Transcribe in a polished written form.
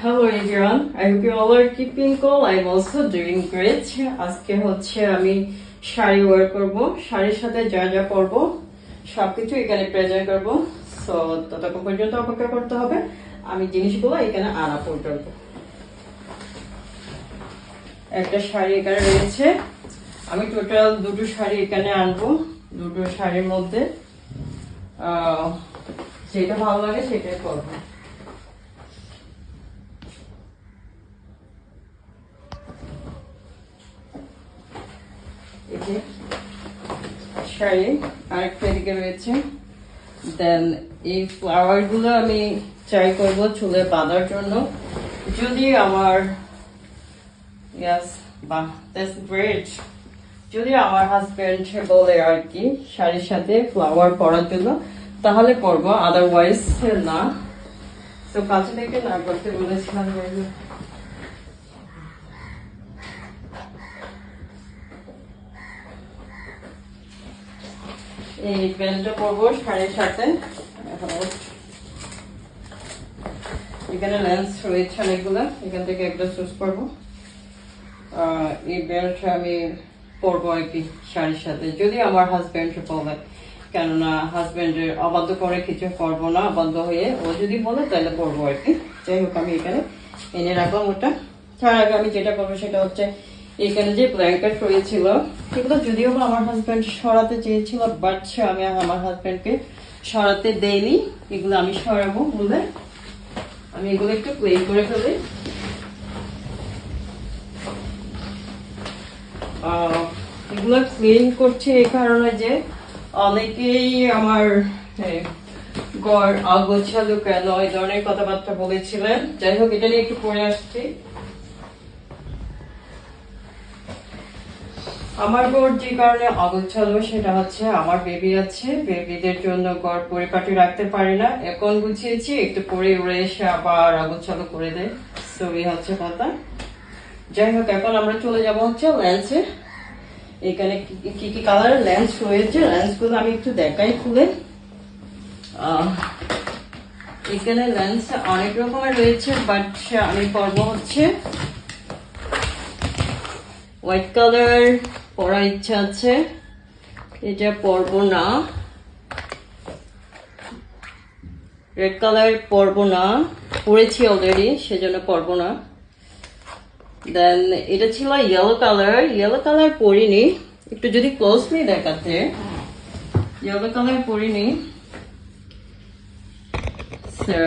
Hello everyone, I hope you all are keeping cool. I'm also doing great. আজকে হচ্ছে আমি sari wire করব, শাড়ির সাথে যা যা পরবো সবকিছু এখানে প্রেজেন্ট করব। সো ততক্ষণ পর্যন্ত অপেক্ষা করতে হবে আমি জিনিসগুলো এখানে আনা পর্যন্ত। একটা শাড়ি এখানে রয়েছে, আমি টোটাল দুটো শাড়ি এখানে আনবো। দুটো শাড়ির মধ্যে যেটা ভালো লাগে সেটাই করবো। শাড়ি আরেকটা দিকে রয়েছে। দেন এই ফ্লাওয়ার গুলো আমি ট্রাই করবো চুলে বাঁধার জন্য, যদি আমার যদি আমার হাজবেন্ড বলে আর কি শাড়ির সাথে ফ্লাওয়ার পরার জন্য তাহলে পরবো, আদারওয়াইজ না। তো কাছে থেকে না করতে বলেছিলাম। এই প্যান্টটা পরবো শাড়ির সাথে। এখানে লেন্স রয়েছে অনেকগুলো, এখান থেকে একটা চুজ করবো। এই বেল্টটা আমি পরবো আর কি শাড়ির সাথে, যদি আমার হাজবেন্ড বলে, কেননা হাজবেন্ডের অবাধ্য করে কিছু করবো না, অবাধ্য হয়ে ও যদি বলে তাহলে পরবো আর কি। যাই হোক আমি এখানে এনে রাখলাম ওটা। তার আগে আমি যেটা করবো সেটা হচ্ছে এখানে যে ব্ল্যাঙ্কেট রয়েছিল সেগুলো যদিও আমার হাজবেন্ড সরাতে চেয়েছিল, বাট আমি আমার হাজবেন্ডকে সরাতে দেইনি। এগুলো আমি সরাবো বলে আমি এগুলো একটু ক্লিন করে ফেলি। এগুলো ক্লিন করছি এই কারণে যে অনেকেই আমার গড় অগোছালো কেন এই ধরনের কথাবার্তা বলেছিলেন। যাই হোক এটা নিয়ে একটু পরে আসছি। আমার গড় যে কারণে অগোছালো সেটা হচ্ছে আমার বেবি আছে, বেবিদের জন্য গড় পরিপাটি রাখতে পারি না। এখন গুছিয়েছি, একটু পরে উড়ে এসে আবার অগোছালো করে দেয়। তো এই হচ্ছে কথা। যাই হোক এখন আমরা চলে যাব হচ্ছে লেন্সে। এখানে কি কি কালারের লেন্স রয়েছে লেন্স গুলো আমি একটু দেখাই খুলে। এখানে লেন্স অনেক রকমের রয়েছে, বাট আমি পরবো হচ্ছে হোয়াইট কালার পরার ইচ্ছা আছে, এটা পরবো না। রেড কালার পরবো না, পরেছি অলরেডি সেজন্য পরবো না। দেন এটা ছিল ইয়েলো কালার পরিনি, একটু যদি ক্লোজলি দেখাতে, ইয়েলো কালার পরিনি। So